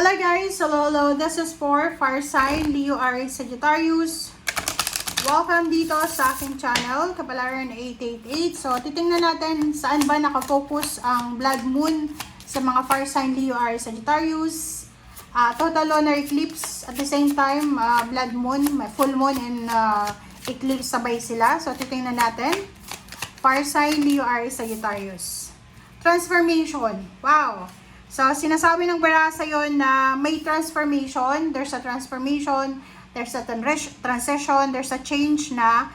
Hello guys! Hello! This is for Fire Sign, Leo, Aries, Sagittarius. Welcome dito sa aking channel, Kapalaran 888. So, titingnan natin saan ba nakafocus ang Blood Moon sa mga Fire Sign, Leo, Aries, Sagittarius. Total lunar eclipse at the same time, Blood Moon, may full moon and eclipse sabay sila. So, titingnan natin. Fire Sign, Leo, Aries, Sagittarius. Transformation. Wow! So, sinasabi ng bara sa'yo na may transformation, there's a transformation, there's a transition, there's a change na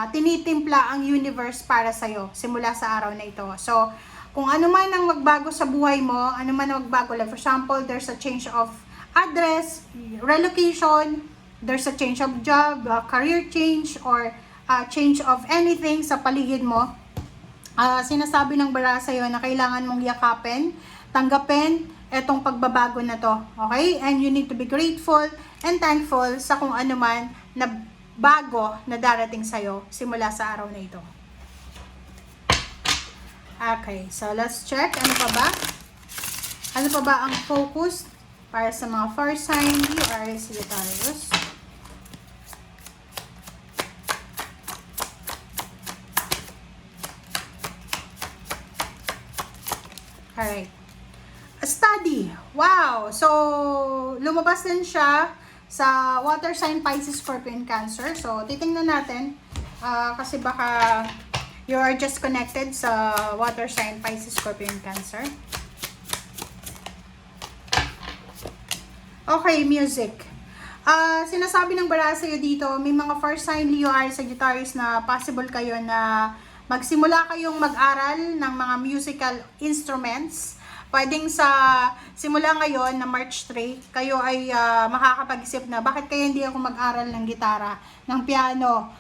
tinitimpla ang universe para sa'yo simula sa araw na ito. So, kung ano man ang magbago sa buhay mo, ano man ang magbago, like for example, there's a change of address, relocation, there's a change of job, career change, or change of anything sa paligid mo, sinasabi ng bara sa'yo na kailangan mong yakapin, tanggapin etong pagbabago na to, okay? And you need to be grateful and thankful sa kung ano man na bago na darating sa'yo simula sa araw na ito. Okay, so let's check. Ano pa ba? Ano pa ba ang focus para sa mga fire sign, Leo, Aries, Sagittarius? Alright. Study. Wow! So, lumabas din siya sa water sign, Pisces, Scorpion, Cancer. So, titingnan natin kasi baka you are just connected sa water sign, Pisces, Scorpion, Cancer. Okay, music. Sinasabi ng bara sa'yo dito, may mga fire sign, Leo, Aries, Sagittarius na possible kayo na magsimula kayong mag-aral ng mga musical instruments. Pwedeng sa simula ngayon na March 3, kayo ay makakapag-isip na bakit kaya hindi ako mag-aral ng gitara, ng piano,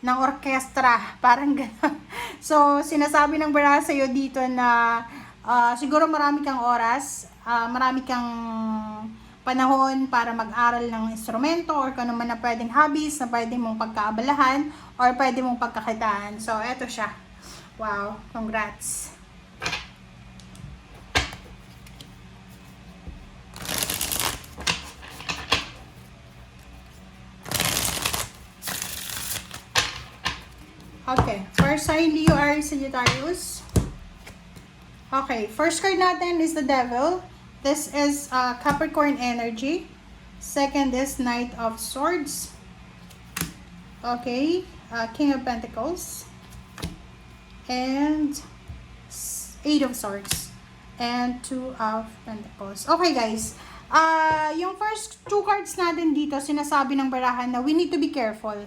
ng orkestra, parang gano'n. So, sinasabi ng bara sa'yo dito na siguro marami kang oras, marami kang panahon para mag-aral ng instrumento or kung ano man na pwedeng hobbies na pwedeng mong pagkaabalahan or pwedeng mong pagkakitaan. So, eto siya. Wow, congrats. Okay, first sign, Leo, Aries, Sagittarius. Okay, first card natin is the Devil. This is Capricorn energy. Second is Knight of Swords. Okay, King of Pentacles. And Eight of Swords. And Two of Pentacles. Okay guys, yung first two cards natin dito, sinasabi ng barahan na we need to be careful.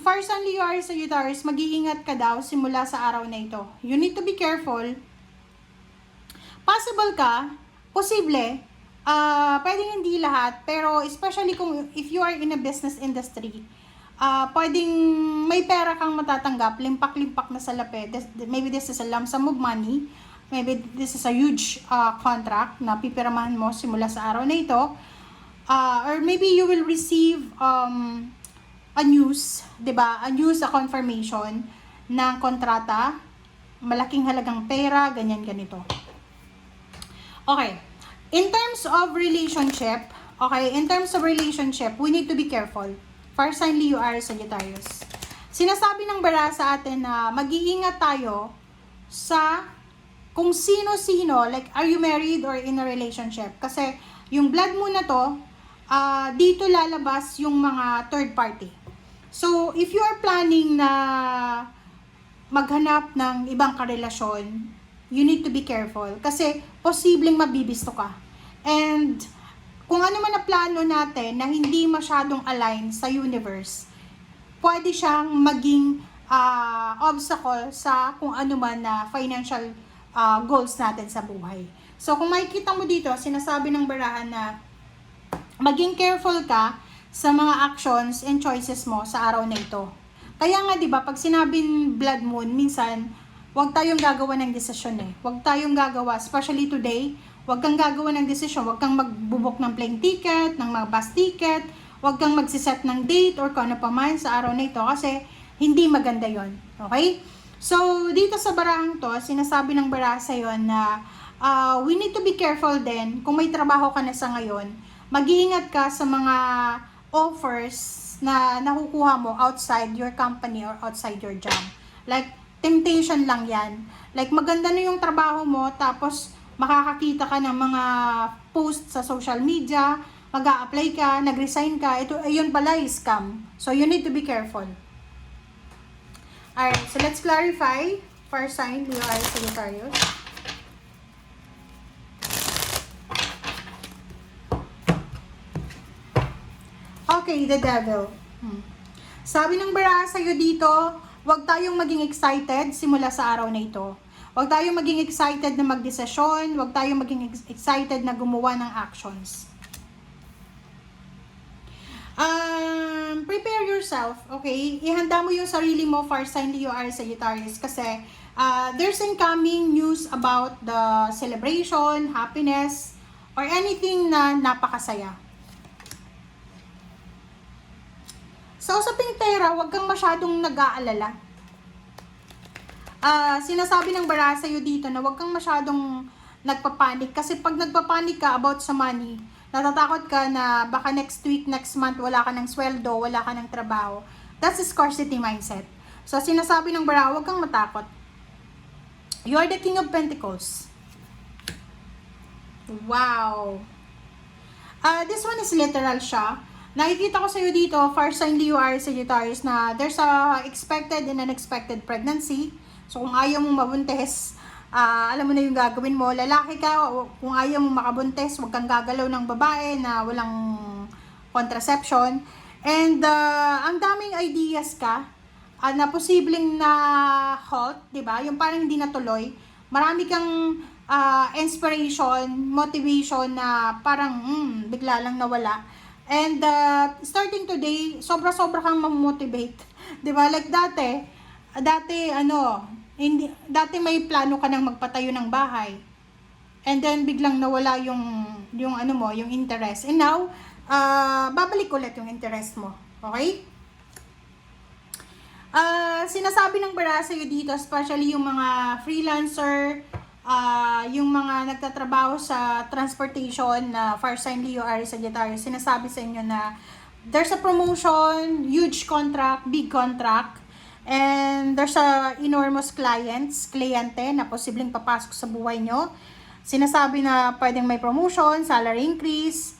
Fire sign, Leo, Aries, Sagittarius, mag-iingat ka daw simula sa araw na ito. You need to be careful. Possible ka, posible, pwedeng hindi lahat, pero especially kung if you are in a business industry, pwedeng may pera kang matatanggap, limpak-limpak na salapi. Maybe this is a lump sum of money, maybe this is a huge contract na pipiramahan mo simula sa araw na ito, or maybe you will receive a news, 'di ba? A news, a confirmation ng kontrata, malaking halagang pera, ganyan ganito. Okay. In terms of relationship, we need to be careful. Fire sign, Leo, Aries, Sagittarius. Sinasabi ng bara sa atin na mag-iingat tayo sa kung sino-sino, like are you married or in a relationship? Kasi yung blood moon na to, dito lalabas yung mga third party. So, if you are planning na maghanap ng ibang karelasyon, you need to be careful. Kasi, posibleng mabibisto ka. And, kung ano man na plano natin na hindi masyadong align sa universe, pwede siyang maging obstacle sa kung ano man na financial goals natin sa buhay. So, kung makikita mo dito, sinasabi ng barahan na maging careful ka sa mga actions and choices mo sa araw na ito. Kaya nga 'di ba, pag sinabing blood moon, minsan wag tayong gagawa ng desisyon eh. Wag tayong gagawa, especially today, wag kang gagawa ng desisyon, wag kang magbubuk ng plane ticket, ng mga bus ticket, wag kang magsiset ng date or kung ano pa man sa araw na ito kasi hindi maganda 'yon. Okay? So, dito sa barahang to, sinasabi ng baraha sa'yo na we need to be careful din kung may trabaho ka na sa ngayon. Mag-iingat ka sa mga offers na nakukuha mo outside your company or outside your job. Like, temptation lang yan. Like, maganda na yung trabaho mo, tapos makakakita ka ng mga posts sa social media, mag-a-apply ka, nag-resign ka, ayun pala is scam. So, you need to be careful. Alright, so let's clarify. Fire sign, Leo, Aries, Sagittarius. Okay, the devil. Sabi ng bara sa'yo dito, huwag tayong maging excited simula sa araw na ito. Huwag tayong maging excited na magdesisyon, huwag tayong maging excited na gumawa ng actions. Prepare yourself, okay? Ihanda mo yung sarili mo, fire sign Leo, Aries, Sagittarius, kasi there's incoming news about the celebration, happiness, or anything na napakasaya. Sa usaping pera, huwag kang masyadong nag-aalala. Sinasabi ng bara sa'yo dito na huwag kang masyadong nagpapanik. Kasi pag nagpapanik ka about sa money, natatakot ka na baka next week, next month, wala ka ng sweldo, wala ka ng trabaho. That's a scarcity mindset. So, sinasabi ng bara, huwag kang matakot. You are the King of Pentacles. Wow! This one is literal siya. Nakikita ko sa'yo dito, fire sign Leo, Aries, Sagittarius, na there's a expected and unexpected pregnancy. So, kung ayaw mong mabuntis, alam mo na yung gagawin mo. Lalaki ka, kung ayaw mong makabuntis, huwag kang gagalaw ng babae na walang contraception. And, ang daming ideas ka, na posibleng na halt, di ba? Yung parang hindi natuloy. Marami kang inspiration, motivation na parang, bigla lang nawala. And starting today, sobra-sobra kang mamotivate. 'Di ba? Like dati may plano ka nang magpatayo ng bahay. And then biglang nawala yung interest. And now, babalik ulit yung interest mo. Okay? Sinasabi ng bara sa'yo dito, especially yung mga freelancer, yung mga nagtatrabaho sa transportation na fire sign Leo, Aries, Sagittarius, sinasabi sa inyo na there's a promotion, huge contract, big contract, and there's a enormous kliyente na posibleng papasok sa buhay nyo. Sinasabi na pwedeng may promotion, salary increase,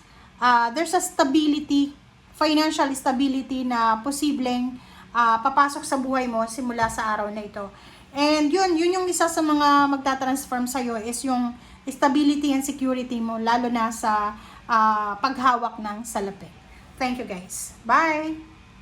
there's a stability, financial stability na posibleng papasok sa buhay mo simula sa araw na ito. And yun yung isa sa mga magta-transform sa'yo is yung stability and security mo, lalo na sa paghawak ng salapi. Thank you guys. Bye!